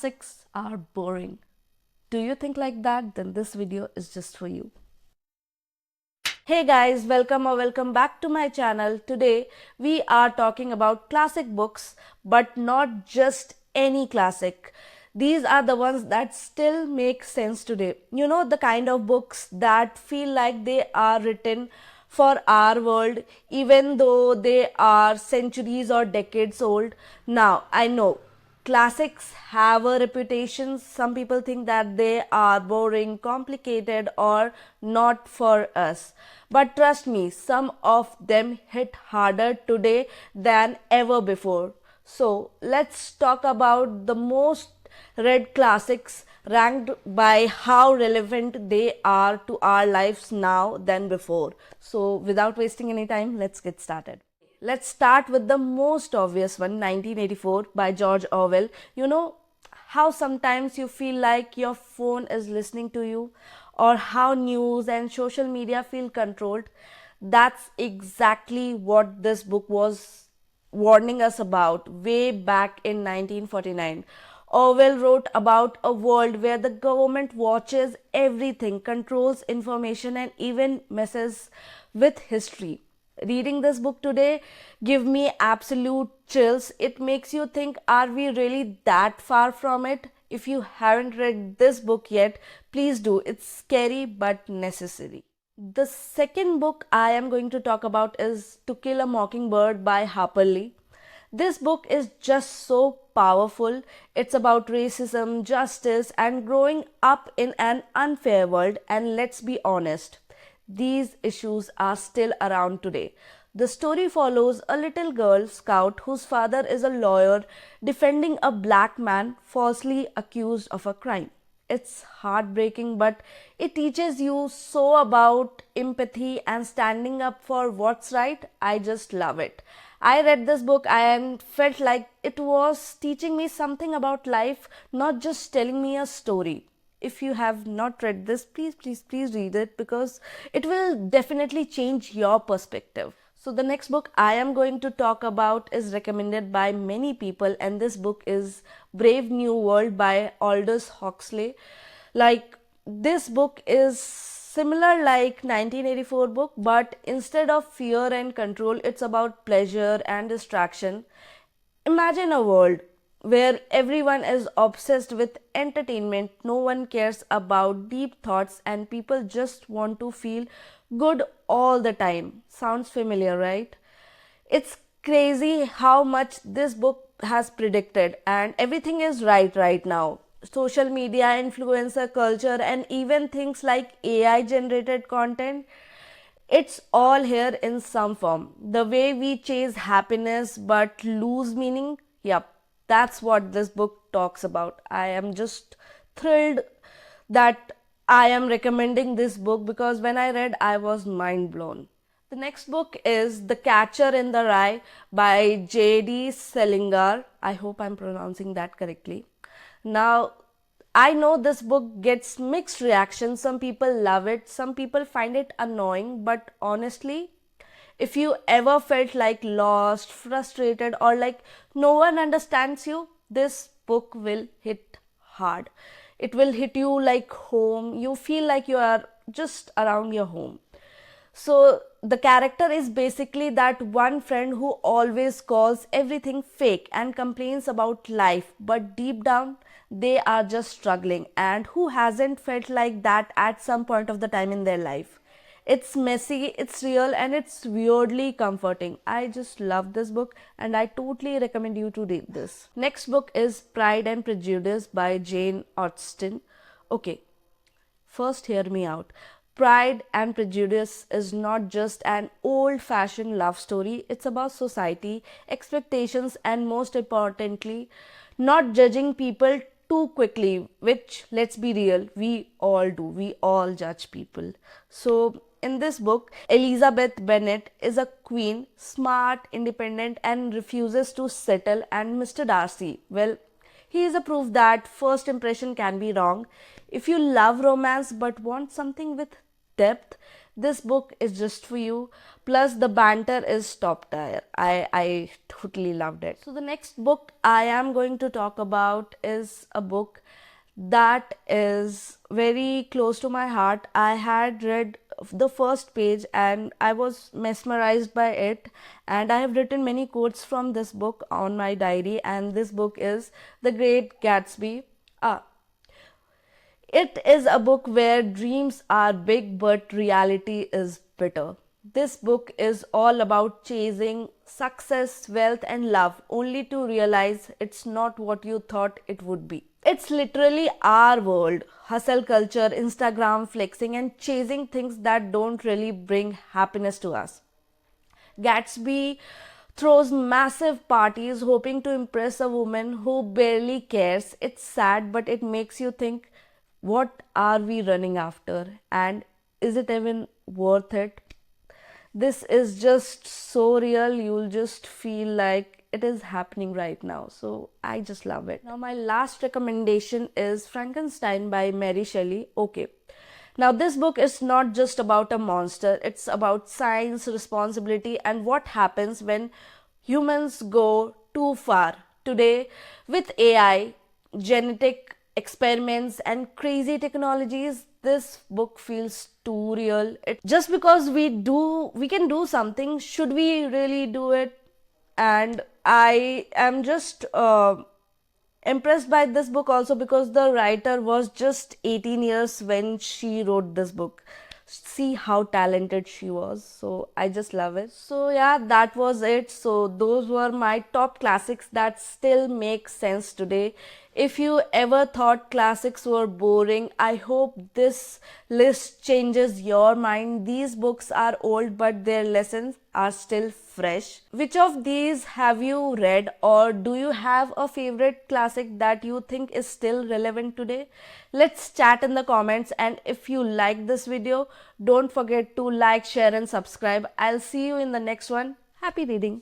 classics are boring. Do you think like that? Then this video is just for you. Hey guys, welcome back to my channel. Today we are talking about classic books, but not just any classic. These are the ones that still make sense today. You know, the kind of books that feel like they are written for our world, even though they are centuries or decades old. Now, I know classics have a reputation. Some people think that they are boring, complicated, or not for us. But trust me, some of them hit harder today than ever before. So let's talk about the most read classics ranked by how relevant they are to our lives now than before. So without wasting any time, let's get started. Let's start with the most obvious one, 1984 by George Orwell. You know how sometimes you feel like your phone is listening to you, or how news and social media feel controlled? That's exactly what this book was warning us about way back in 1949. Orwell wrote about a world where the government watches everything, controls information, and even messes with history. Reading this book today give me absolute chills. It makes you think, are we really that far from it? If you haven't read this book yet, please do. It's scary but necessary. The second book I am going to talk about is To Kill a Mockingbird by Harper Lee. This book is just so powerful. It's about racism, justice, and growing up in an unfair world. And let's be honest, these issues are still around today. The story follows a little girl scout whose father is a lawyer defending a black man falsely accused of a crime. It's heartbreaking, but it teaches you so about empathy and standing up for what's right. I just love it. I read this book and felt like it was teaching me something about life, not just telling me a story. If you have not read this, please read it, because it will definitely change your perspective. So the next book I am going to talk about is recommended by many people, and this book is Brave New World by Aldous Huxley. Like, this book is similar like 1984 book, but instead of fear and control, it's about pleasure and distraction. Imagine a world where everyone is obsessed with entertainment, no one cares about deep thoughts, and people just want to feel good all the time. Sounds familiar, right? It's crazy how much this book has predicted, and everything is right now. Social media, influencer culture, and even things like AI generated content, it's all here in some form. The way we chase happiness but lose meaning, yep, that's what this book talks about. I am just thrilled that I am recommending this book, because when I read, I was mind blown. The next book is The Catcher in the Rye by J.D. Salinger. I hope I'm pronouncing that correctly. Now, I know this book gets mixed reactions. Some people love it, some people find it annoying, but honestly, if you ever felt like lost, frustrated, or like no one understands you, this book will hit hard. It will hit you like home. You feel like you are just around your home. So the character is basically that one friend who always calls everything fake and complains about life, but deep down they are just struggling. And who hasn't felt like that at some point of the time in their life? It's messy, it's real, and it's weirdly comforting. I just love this book and I totally recommend you to read this. Next book is Pride and Prejudice by Jane Austen. Okay, first, hear me out. Pride and Prejudice is not just an old fashioned love story, it's about society, expectations, and most importantly, not judging people too quickly, which, let's be real, we all do. We all judge people. So, in this book, Elizabeth Bennet is a queen, smart, independent, and refuses to settle, and Mr. Darcy, well, he is a proof that first impression can be wrong. If you love romance but want something with depth, this book is just for you. Plus the banter is top tier. I totally loved it. So the next book I am going to talk about is a book that is very close to my heart. I had read the first page and I was mesmerized by it, and I have written many quotes from this book on my diary, and this book is The Great Gatsby. Ah, it is a book where dreams are big but reality is bitter. This book is all about chasing success, wealth, and love only to realize it's not what you thought it would be. It's literally our world: hustle culture, Instagram flexing, and chasing things that don't really bring happiness to us. Gatsby throws massive parties hoping to impress a woman who barely cares. It's sad, but it makes you think, what are we running after? And is it even worth it? This is just so real, you'll just feel like it is happening right now. So I just love it. Now, my last recommendation is Frankenstein by Mary Shelley. Okay. Now, this book is not just about a monster, it's about science, responsibility, and what happens when humans go too far. Today, with AI, genetic experiments, and crazy technologies, this book feels too real. Just because we can do something, should we really do it? And I am just impressed by this book also because the writer was just 18 years when she wrote this book. See how talented she was. So I just love it. So yeah, that was it. So those were my top classics that still make sense today. If you ever thought classics were boring, I hope this list changes your mind. These books are old, but their lessons are still fresh. Which of these have you read, or do you have a favorite classic that you think is still relevant today? Let's chat in the comments, and if you like this video, don't forget to like, share and subscribe. I'll see you in the next one. Happy reading!